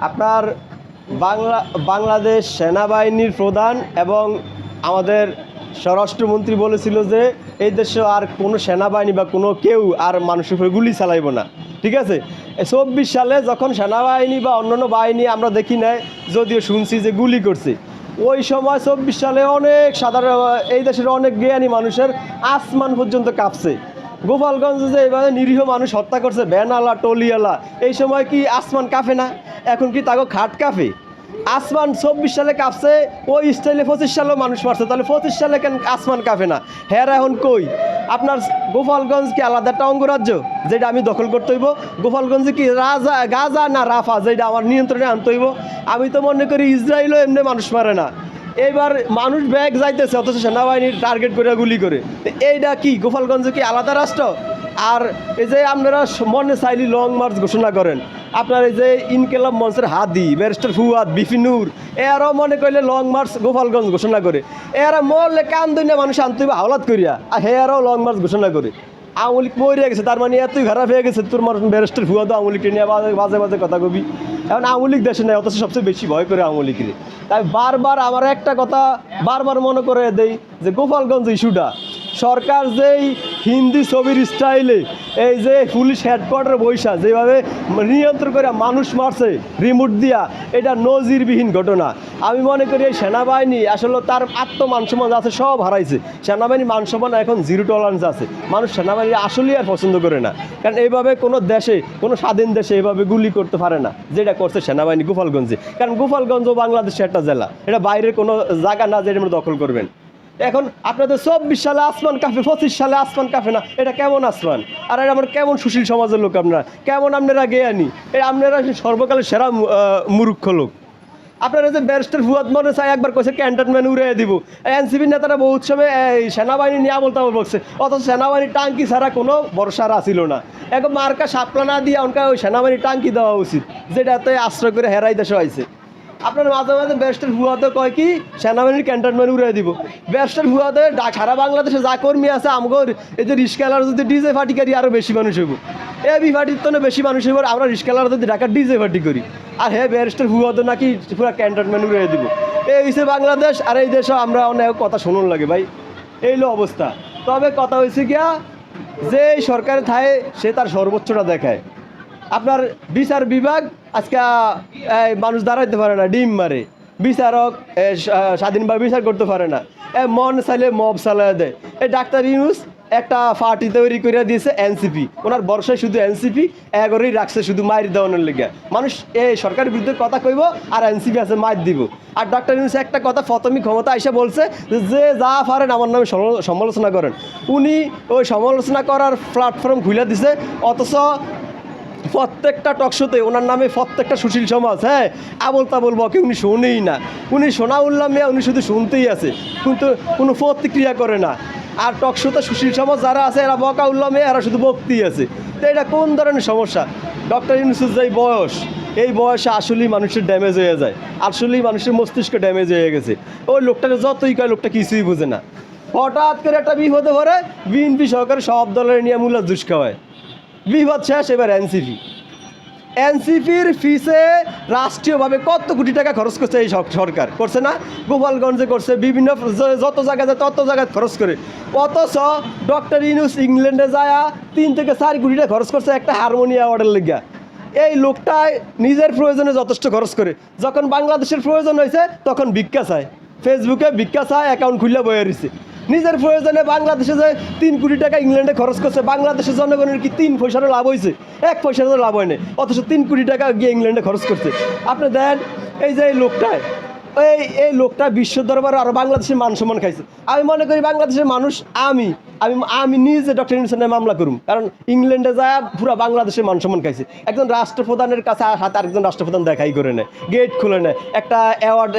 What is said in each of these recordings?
আপনার বাংলাদেশ সেনাবাহিনীর প্রধান এবং আমাদের স্বরাষ্ট্রমন্ত্রী বলেছিল যে এই দেশে আর কোনো সেনাবাহিনী বা কোনো কেউ আর মানুষের উপরে গুলি চালাইব না, ঠিক আছে। 24 সালে যখন সেনাবাহিনী বা অন্যান্য বাহিনী আমরা দেখি নাই, যদিও শুনছি যে গুলি করছে, ওই সময় 24 সালে অনেক সাধারণ এই দেশের অনেক জ্ঞানী মানুষের আসমান পর্যন্ত কাঁপছে। গোপালগঞ্জে যে এইভাবে নিরীহ মানুষ হত্যা করছে, ভ্যানওয়ালা টলিওয়ালা, এই সময় কি আসমান কাঁপে না? এখন কি তাকে খাট কাঁপে? আসমান 24 সালে কাঁপছে, ওই স্টাইলে 25 সালেও মানুষ মারছে, তাহলে 25 সালে কেন আসমান কাঁপে না? হ্যাঁ, এখন কই? আপনার গোপালগঞ্জ কি আলাদা একটা অঙ্গরাজ্য যেটা আমি দখল করতে হইব? গোপালগঞ্জে কি গাজা না রাফা যেটা আমার নিয়ন্ত্রণে আনতে হইব? আমি তো মনে করি ইসরায়েলও এমনি মানুষ মারে না। এইবার মানুষ ব্যাগ যাইতেছে, অথচ সেনাবাহিনীর টার্গেট করে গুলি করে। এইটা কি গোপালগঞ্জ কি আলাদা রাষ্ট্র? আর এই যে আপনারা মনে চাইলি লং মার্চ ঘোষণা করেন, আপনার এই যে ইনকেলাব মঞ্চের হাদি, ব্যারিস্টার ফুয়াদ, বিপিনুর, এরাও মনে করলে লং মার্চ গোপালগঞ্জ ঘোষণা করে। এরা মরলে কান দুই না মানুষ আনতে হবে হাওলাত করিয়া, আর হেয়ারাও লং মার্চ ঘোষণা করে। আওয়ামী লীগ মরিয়া গেছে, তার মানে এতই খারাপ হয়ে গেছে তোর ব্যারিস্টার ফুয়াদ আওয়ামী লীগকে নিয়ে বাজে বাজে কথা কবি। এখন আওয়ামী লীগ দেশে নেই, অথচ সবচেয়ে বেশি ভয় করে আওয়ামী লীগের। তাই বারবার আমার একটা কথা বারবার মনে করে দেই যে গোপালগঞ্জ ইস্যুটা সরকার যেই হিন্দি ছবির স্টাইলে এই যে পুলিশ হেডকোয়ার্টার বৈশা যেভাবে নিয়ন্ত্রণ করে মানুষ মারছে রিমোট দিয়া, এটা নজিরবিহীন ঘটনা। আমি মনে করি এই সেনাবাহিনী আসলে তার আত্মমানসম্মান আছে সব হারাইছে। সেনাবাহিনী মানসম্মান এখন জিরো টলারেন্স আছে। মানুষ সেনাবাহিনী আসলেই আর পছন্দ করে না, কারণ এইভাবে কোনো দেশে, কোনো স্বাধীন দেশে এভাবে গুলি করতে পারে না যেটা করছে সেনাবাহিনী গোপালগঞ্জে। কারণ গোপালগঞ্জ বাংলাদেশের একটা জেলা, এটা বাইরের কোনো জায়গা না যেটা আমরা দখল করবেন। এখন আপনাদের 24 সালে আসমান কাঁপে, 25 সালে আসমান কাঁপে না, এটা কেমন আসমান? আর এটা আমার কেমন সুশীল সমাজের লোক আপনারা, কেমন আপনারা জ্ঞানী? এটা আপনারা সর্বকালের সেরা মূর্খ লোক। আপনারা যে ব্যারিস্টার ফুয়াদ মনে চাই একবার কইছে ক্যান্টনমেন্ট উড়ে দিব, এনসিপির নেতারা বহুত সময় সেনাবাহিনী নিয়ে বলতে বলছে, অথচ সেনাবাহিনী টাঙ্কি ছাড়া কোনো ভরসা আসিল না। এখন মার্কা সাপলা না দিয়ে অনকা ওই সেনাবাহিনী টাঙ্কি দেওয়া উচিত, যেটাতে আশ্রয় করে হেরাই দেশে হয়েছে। আপনার মাঝে মাঝে ব্যারিস্টার ফুয়াদে কয় কি সেনাবাহিনীর ক্যান্টনমেন্ট উড়ে দিব। ব্যারিস্টার ফুয়াদে সারা বাংলাদেশে যা কর্মী আছে আমগর এই যে রিস্কালার যদি ডিজে ফাটি করি আরও বেশি মানুষ হইব, এ বি ফাটির তো বেশি মানুষ হইব, আমরা রিস্কালার যদি ঢাকার ডিজে ফাটি করি। আর হ্যাঁ, ব্যারিস্টার ফুয়াদে নাকি পুরো ক্যান্টনমেন্ট উড়ে দিব। এই হচ্ছে বাংলাদেশ, আর এই দেশে আমরা অনেক কথা শুনুন লাগে ভাই, এইলো অবস্থা। তবে কথা হয়েছে গিয়া যে সরকারের থায় সে তার সর্বোচ্চটা দেখায়। আপনার বিচার বিভাগ আজকে মানুষ দাঁড়াইতে পারে না, ডিম মারে। বিচারক স্বাধীনভাবে বিচার করতে পারে না, মন চাইলে মব চালায় দেয়। এই ডাক্তার ইউনুস একটা পার্টি তৈরি করে দিয়েছে এনসিপি, ওনার বর্ষায় শুধু এনসিপি এগরেই রাখছে শুধু মায়ের দেওয়ানোর লেগে। মানুষ এই সরকারের বিরুদ্ধে কথা কইব আর এনসিপি আছে মায়ের দিব। আর ডাক্তার ইউনুস একটা কথা প্রথমই ক্ষমতা এসে বলছে যে যা পারেন আমার নামে সমালোচনা করেন। উনি ওই সমালোচনা করার প্ল্যাটফর্ম খুলে দিছে, অথচ প্রত্যেকটা টকশোতে ওনার নামে প্রত্যেকটা সুশীল সমাজ, হ্যাঁ, আবল তাবল বকে, উনি শোনেই না। উনি শোনা উল্লাম মেয়া, উনি শুধু শুনতেই আছে, কিন্তু কোনো প্রতিক্রিয়া করে না। আর টকশোতে সুশীল সমাজ যারা আছে এরা বকা উল্লাম মেয়ে, এরা শুধু বকতেই আছে। তো এটা কোন ধরনের সমস্যা? ডক্টর ইউনূসের যে বয়স, এই বয়সে আসলেই মানুষের ড্যামেজ হয়ে যায়, আসলেই মানুষের মস্তিষ্ক ড্যামেজ হয়ে গেছে। ওই লোকটাকে যতই কয় লোকটা কিছুই বোঝে না। হঠাৎ করে একটা বিপদে পড়ে বিএনপি সরকার সব দলের নিয়ে মূল্য জুস খাওয়ায়। বিপদ শেষ, এবার এনসিপির ফিসে রাষ্ট্রীয়ভাবে কত কোটি টাকা খরচ করছে এই সরকার, করছে না? গোপালগঞ্জে করছে, বিভিন্ন যত জায়গায় যায় তত জায়গায় খরচ করে। অথচ ডক্টর ইউনূস ইংল্যান্ডে যায় 3 থেকে 4 কোটি টাকা খরচ করছে একটা হারমোনিয়া অর্ডার লেগা। এই লোকটাই নিজের প্রয়োজনে যথেষ্ট খরচ করে, যখন বাংলাদেশের প্রয়োজন হয়েছে তখন ভিক্ষা চায়, ফেসবুকে ভিক্ষা চায়, অ্যাকাউন্ট খুলে বয়ে রয়েছে। নিজের প্রয়োজনে বাংলাদেশে যে 3 কোটি টাকা ইংল্যান্ডে খরচ করছে, বাংলাদেশের জনগণের কি 3 পয়সারও লাভ হয়েছে? 1 পয়সারও লাভ হয়নি, অথচ 3 কোটি টাকা গিয়ে ইংল্যান্ডে খরচ করছে। আপনি দেন এই যে এই লোকটায়, এই লোকটা বিশ্ব দরবারে আরও বাংলাদেশের মান সম্মান খাইছে। আমি মনে করি বাংলাদেশের মানুষ, আমি আমি আমি নিজে ডক্টর ইউনূসের নামে মামলা করুম, কারণ ইংল্যান্ডে যায় পুরো বাংলাদেশের মান সম্মান খাইছে। একজন রাষ্ট্রপ্রধানের কাছে হাতে আরেকজন রাষ্ট্রপ্রধান দেখাই করে নেয়, গেট খুলে নেয়, একটা অ্যাওয়ার্ড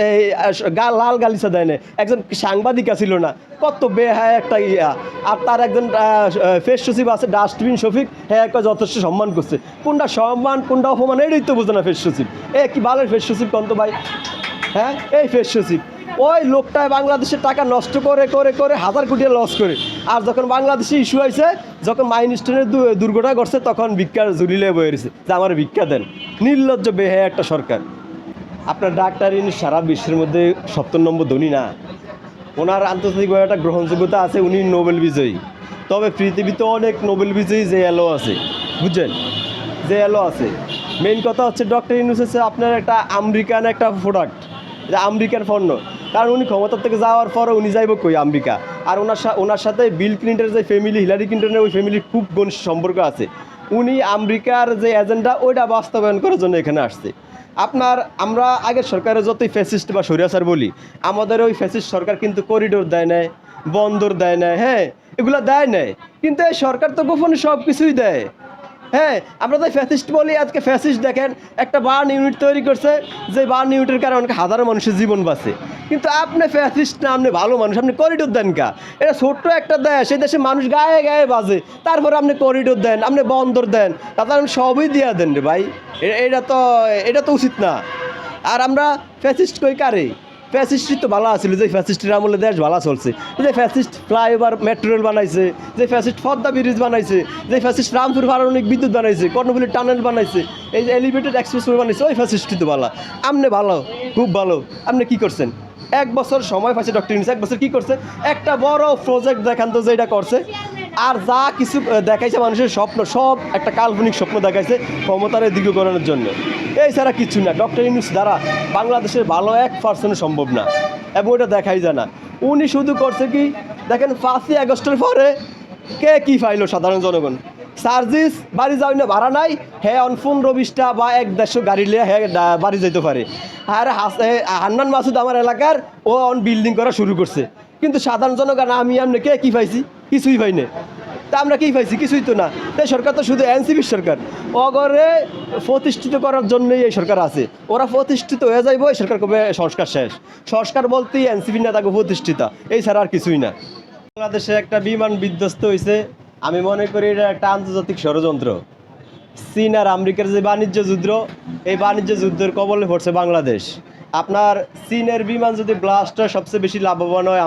লাল গালিচা দেয় না, একজন সাংবাদিক ছিল না, কত বেহায় একটা ইয়া। আর তার একজন ফেস সচিব আছে ডাস্টবিন শফিক, হ্যাঁ একটা যথেষ্ট সম্মান করছে। কোনটা সম্মান কোনটা অপমান এটাই তো বোঝে না ফেস সচিব। কি ভালো ফেস সচিব কন্ত ভাই, হ্যাঁ, এই ফেস সচিব ওই লোকটায় বাংলাদেশের টাকা নষ্ট করে করে করে হাজার কোটি লস করে। আর যখন বাংলাদেশে ইস্যু হয়েছে, যখন মাইনস্টোনের দুর্ঘটনা ঘটছে, তখন ভিক্ষার ঝুলিলে বয়ে রয়েছে যে আমার ভিক্ষা দেন। নির্লজ্জ বেহায়া একটা সরকার। আপনার ডাক্তার ইনি সারা বিশ্বের মধ্যে ৭০ নম্বর ধনী না, ওনার আন্তর্জাতিকভাবে একটা গ্রহণযোগ্যতা আছে, উনি নোবেল বিজয়ী। তবে পৃথিবীতে অনেক নোবেল বিজয়ী যে এলো আছে, বুঝছেন, যে এলো আছে। মেইন কথা হচ্ছে ডক্টর ইউনূস হচ্ছে আপনার একটা আমেরিকান একটা প্রোডাক্ট, যে আমেরিকার পণ্য। কারণ উনি ক্ষমতা থেকে যাওয়ার পরে উনি যাইব কই আমেরিকা। আর ওনার সাথে বিল ক্লিন্টনের যে ফ্যামিলি, হিলারি ক্লিন্টনের ওই ফ্যামিলির খুব ঘনিষ্ঠ সম্পর্ক আছে। উনি আমেরিকার যে এজেন্ডা ওইটা বাস্তবায়ন করার জন্য এখানে আসছে। আমরা আগের সরকারের যতই ফ্যাসিস্ট বা স্বৈরাচার বলি, আমাদের ওই ফ্যাসিস্ট সরকার কিন্তু করিডোর দেয় নাই, বন্দর দেয় নাই, হ্যাঁ এগুলো দেয় নাই। কিন্তু এই সরকার তো গোপনে সব কিছুই দেয়। হ্যাঁ, আমরা তাই ফ্যাসিস্ট বলি। আজকে ফ্যাসিস্ট দেখেন একটা বার্ন ইউনিট তৈরি করছে, যে বার্ন ইউনিটের কারণে হাজারো মানুষের জীবন বাঁচে। কিন্তু আপনি ফ্যাসিস্ট না, আপনি ভালো মানুষ, আপনি করিডোর দেন কা? এটা ছোট্ট একটা দেশ, সেই দেশে মানুষ গায়ে গায়ে বাজে, তারপরে আপনি করিডোর দেন, আপনি বন্দর দেন, তাতে আপনি সবই দিয়া দেন রে ভাই। এটা তো উচিত না। আর আমরা ফ্যাসিস্ট কই কারে? ফ্যাসিস্টই তো ভালো আছিল, যে ফ্যাসিস্টের আমলে দেশ ভালো চলছে। যে ফ্যাসিস্ট ফ্লাইওভার মেট্রো রেল বানাইছে, যে ফ্যাসিস্ট পদ্মা ব্রিজ বানাইছে, যে ফ্যাসিস্ট রামপুর পারমাণবিক বিদ্যুৎ বানাইছে, কর্ণফুলী টানেল বানাইছে, এই যে এলিভেটেড এক্সপ্রেসওয়ে বানাইছে, ওই ফ্যাসিস্টই তো ভালো। আপনি ভালো, খুব ভালো। আপনি কী করছেন? 1 বছর সময় পাইছে ডক্টর ইউনূস, 1 বছর কী করছে? একটা বড় প্রজেক্ট দেখান তো, যে এটা করছে। আর যা কিছু দেখাইছে মানুষের স্বপ্ন, সব একটা কাল্পনিক স্বপ্ন দেখাইছে ক্ষমতার দীর্ঘকরণের জন্য। এই ছাড়া কিছু না। ডক্টর ইউনূস দ্বারা বাংলাদেশের ভালো 1% সম্ভব না, এবং ওটা দেখাই যায় না। উনি শুধু করছে কি দেখেন, 5ই আগস্টের পরে কে কী পাইলো? সাধারণ জনগণ সার্জিস বাড়ি যাওয়াই না, ভাড়া নাই, হ্যাঁ অন 15-20টা বা 1-150 গাড়ি লিয়ে হ্যাঁ বাড়ি যেতে পারে। আর হান্নান মাসুদ আমার এলাকার, ও অন বিল্ডিং করা শুরু করছে। কিন্তু সাধারণ জনগণ আমি কে কী পাইছি? কিছুই পাই না। তা আমরা কী পাইছি? কিছুই তো না। তাই সরকার তো শুধু এনসিপির সরকার, অগরে প্রতিষ্ঠিত করার জন্যই এই সরকার আছে। ওরা প্রতিষ্ঠিত হয়ে যাইব, এই সরকার কবে সংস্কার শেষ। সংস্কার বলতেই এনসিপি নেতাকে প্রতিষ্ঠিত, এই ছাড়া আর কিছুই না। বাংলাদেশে একটা বিমান বিধ্বস্ত হয়েছে, আমি মনে করি এটা একটা আন্তর্জাতিক ষড়যন্ত্র। চীন আর আমেরিকার যে বাণিজ্য যুদ্ধ, এই বাণিজ্য যুদ্ধের কবলে পড়ছে বাংলাদেশ। আপনার চীনের বিমান যদি ব্লাস্ট হয়, সবচেয়ে বেশি লাভবান হয়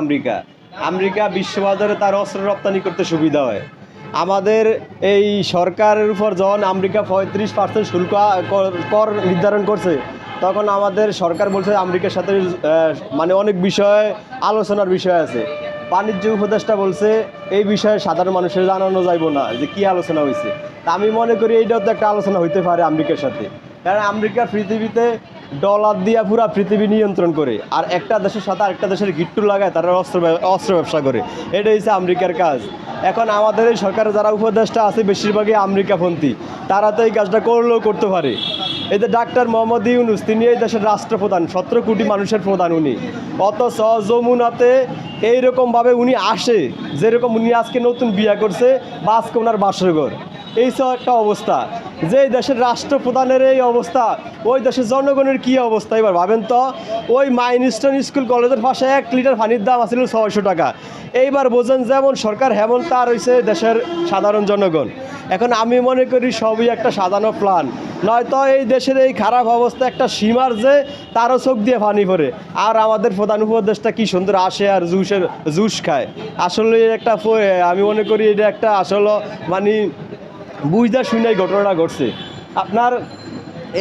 আমেরিকা বিশ্ববাজারে তার অস্ত্র রপ্তানি করতে সুবিধা হয়। আমাদের এই সরকারের উপর যখন আমেরিকা 35% শুল্ক কর নির্ধারণ করছে, তখন আমাদের সরকার বলছে আমেরিকার সাথে মানে অনেক বিষয়ে আলোচনার বিষয় আছে। বাণিজ্য উপদেষ্টা বলছে এই বিষয়ে সাধারণ মানুষের জানানো যাইব না যে কী আলোচনা হয়েছে। তা আমি মনে করি এইটাও তো একটা আলোচনা হইতে পারে আমেরিকার সাথে। কারণ আমেরিকা পৃথিবীতে ডলার দিয়া পুরা পৃথিবী নিয়ন্ত্রণ করে, আর একটা দেশের সাথে আরেকটা দেশের গিট্টু লাগায়, তারা অস্ত্র ব্যবসা করে। এটা হচ্ছে আমেরিকার কাজ। এখন আমাদের এই সরকারের যারা উপদেষ্টা আছে বেশিরভাগই আমেরিকাপন্থী, তারা তো এই কাজটা করলেও করতে পারে। এই যে ডাক্তার মোহাম্মদ ইউনূস, তিনি এই দেশের রাষ্ট্রপ্রধান, 17 কোটি মানুষের প্রধান উনি। অথচ যমুনাতে এইরকমভাবে উনি আসে, যেরকম উনি আজকে নতুন বিয়ে করছে বা আজকে ওনার বাসরঘর, এই সব একটা অবস্থা। যে দেশের রাষ্ট্রপ্রধানের এই অবস্থা, ওই দেশের জনগণের কী অবস্থা এবার ভাবেন তো। ওই মাইলস্টোন স্কুল কলেজের পাশে 1 লিটার পানির দাম আছিল 600 টাকা। এইবার বোঝেন যেমন সরকার হেমন তার হয়েছে দেশের সাধারণ জনগণ। এখন আমি মনে করি সবই একটা সাজানো প্ল্যান, নয়তো এই দেশের এই খারাপ অবস্থা একটা সীমার যে তারও চোখ দিয়ে পানি পড়ে। আর আমাদের প্রধান উপদেষ্টা কি সুন্দর আসে আর জুস খায়। আসলে একটা আমি মনে করি এটা একটা আসলে মানে বুঝদা শুনেই ঘটনাটা ঘটছে। আপনার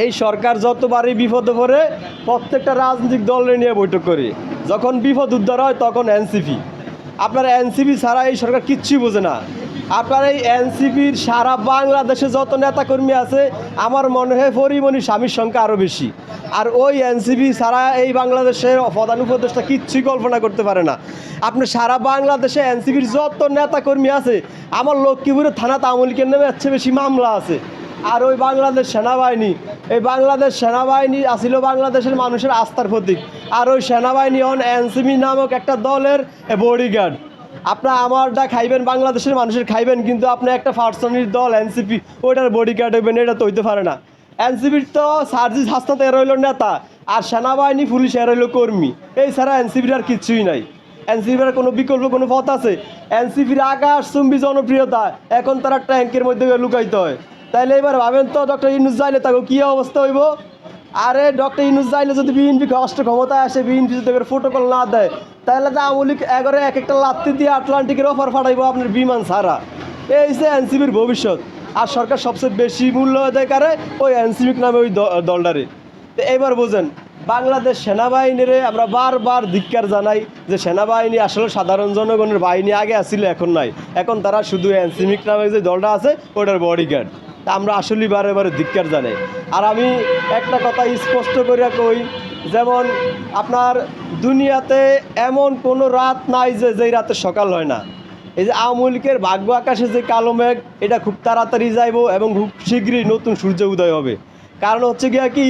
এই সরকার যতবারই বিপদে পড়ে, প্রত্যেকটা রাজনৈতিক দলের নিয়ে বৈঠক করে। যখন বিপদ উদ্ধার হয় তখন এনসিপি। আপনার এনসিপি ছাড়া এই সরকার কিচ্ছুই বোঝে না। আপনার এই এনসিপির সারা বাংলাদেশে যত নেতাকর্মী আছে, আমার মনে হয় পরিমণি স্বামীর সংখ্যা আরও বেশি। আর ওই এনসিপি ছাড়া এই বাংলাদেশের প্রধান উপদেষ্টা কিচ্ছুই কল্পনা করতে পারে না। আপনি সারা বাংলাদেশে এনসিপির যত নেতাকর্মী আছে, আমার লক্ষ্মীপুরের থানাতে আওয়ামী লীগের নামে এর চেয়ে বেশি মামলা আছে। আর ওই বাংলাদেশ সেনাবাহিনী, এই বাংলাদেশ সেনাবাহিনী আসিল বাংলাদেশের মানুষের আস্থার প্রতীক। আর ওই সেনাবাহিনী অন এনসিপি নামক একটা দলের বডিগার্ড। আপনার আমারটা খাইবেন, বাংলাদেশের মানুষের খাইবেন, কিন্তু আপনি একটা পার্সনের দল এনসিপি, ওইটার বডিগার্ড হইবেন, এটা তো হইতে পারে না। এনসিপির তো সার্জিস হাসনাত এর হইল নেতা, আর সেনাবাহিনী পুলিশ এর হইল কর্মী। এই ছাড়া এনসিপির আর কিচ্ছুই নাই। এনসিপির কোনো বিকল্প কোনো পথ আছে? এনসিপির আকাশ চুম্বি জনপ্রিয়তা, এখন তারা ট্যাঙ্কের মধ্যে লুকাইতে হয়। তাইলে এবার ভাবেন তো ডক্টর ইউনূস যাইলে তাকে কী অবস্থা হইব? আরে ডক্টর ইউনূস যাইলে যদি বিএনপি রাষ্ট্র ক্ষমতায় আসে, বিএনপি যদি প্রোটোকল না দেয়, তাহলে তো আওয়ামী লীগ এগারো এক একটা লাত্তি দিয়ে আটলান্টিকের অফার ফাটাইবো আপনার বিমান ছাড়া। এই যে এনসিপির ভবিষ্যৎ। আর সরকার সবচেয়ে বেশি মূল্য দেয় কারে? ওই এনসিপি নামে ওই দলটারে। তো এবার বোঝেন, বাংলাদেশ সেনাবাহিনীরে আমরা বারবার ধিক্কার জানাই যে সেনাবাহিনী আসলে সাধারণ জনগণের বাহিনী, আগে আসছিল এখন নাই, এখন তারা শুধু এনসিমিক নামে যে দলটা আছে ওটার বডিগার্ড। তা আমরা আসলেই বারে বারে ধিক্কার জানাই। আর আমি একটা কথা স্পষ্ট করে কই, যেমন আপনার দুনিয়াতে এমন কোনো রাত নাই যে যেই রাতে সকাল হয় না। এই যে আওয়ামী লীগের ভাগ্য আকাশে যে কালো মেঘ, এটা খুব তাড়াতাড়ি যাইব এবং খুব শীঘ্রই নতুন সূর্য উদয় হবে। কারণ হচ্ছে গিয়া কি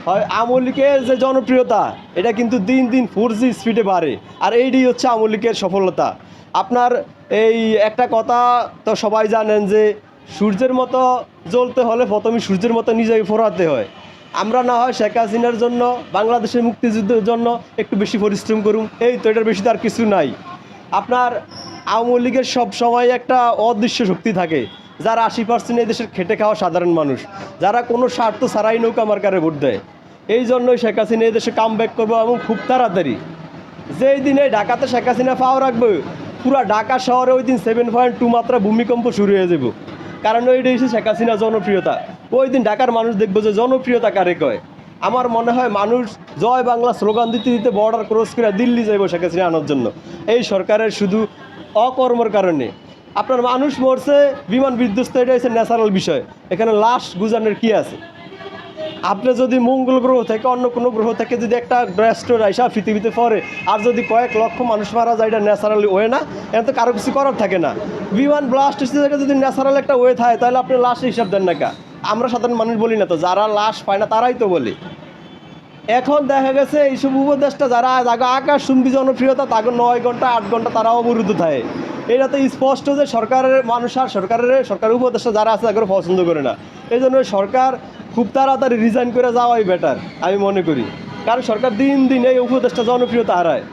হয়, আওয়ামী লীগের যে জনপ্রিয়তা এটা কিন্তু দিন দিন 4G স্পিডে বাড়ে। আর এইটাই হচ্ছে আওয়ামী লীগের সফলতা। আপনার এই একটা কথা তো সবাই জানেন যে সূর্যের মতো জ্বলতে হলে প্রথমে সূর্যের মতো নিজেকে ফোরাতে হয়। আমরা না হয় শেখ হাসিনার জন্য, বাংলাদেশের মুক্তিযুদ্ধের জন্য একটু বেশি পরিশ্রম করুন, এই তো, এটার বেশি তো আর কিছু নাই। আপনার আওয়ামী লীগের সব সময় একটা অদৃশ্য শক্তি থাকে, যারা 80% এই দেশের খেটে খাওয়া সাধারণ মানুষ, যারা কোনো স্বার্থ ছাড়াই নৌকা মার্কারে ভোট দেয়। এই জন্যই শেখ হাসিনা এই দেশে কাম ব্যাক করবো এবং খুব তাড়াতাড়ি। যেই দিনে ঢাকাতে শেখ হাসিনা পাওয়া রাখবে, পুরো ঢাকা শহরে ওই দিন 7.2 মাত্রা ভূমিকম্প শুরু হয়ে যাব। কারণ ওইটাই হচ্ছে শেখ হাসিনা জনপ্রিয়তা। ওই দিন ঢাকার মানুষ দেখবো যে জনপ্রিয়তা কারে কয়। আমার মনে হয় মানুষ জয় বাংলা স্লোগান দিতে দিতে বর্ডার ক্রস করে দিল্লি যাইব শেখ হাসিনা আনার জন্য, এই সরকারের শুধু অকর্মর কারণে। আপনার মানুষ মরছে, বিমান বিধ্বস্ত, এটা হচ্ছে ন্যাচারাল বিষয়, এখানে লাশ গুজানোর কি আছে? আপনি যদি মঙ্গল গ্রহ থেকে অন্য কোনো গ্রহ থেকে যদি একটা রাষ্ট্র আইসা পৃথিবীতে পড়ে, আর যদি কয়েক লক্ষ মানুষ মারা যায়, এটা ন্যাচারালি ওয়ে না? এটা তো কারো কিছু করার থাকে না। বিমান ব্লাস্ট হচ্ছে যদি ন্যাচারাল একটা ওয়ে থাকে, তাহলে আপনি লাশের হিসাব দেন না কা? আমরা সাধারণ মানুষ বলি না তো, যারা লাশ পায় না তারাই তো বলে। এখন দেখা গেছে এইসব উপদেশটা যারা আকাশ চুম্বি জনপ্রিয়তা, তাকে 9 ঘন্টা 8 ঘন্টা তারা অবরুদ্ধ থাকে। এটা তো স্পষ্ট যে সরকারের মানুষ আর সরকারের উপদেষ্টা যারা আছে তাকে পছন্দ করে না। এই জন্য সরকার খুব তাড়াতাড়ি রিজাইন করে যাওয়াই বেটার আমি মনে করি। কারণ সরকার দিন দিন এই উপদেশটা জনপ্রিয়তা হারায়।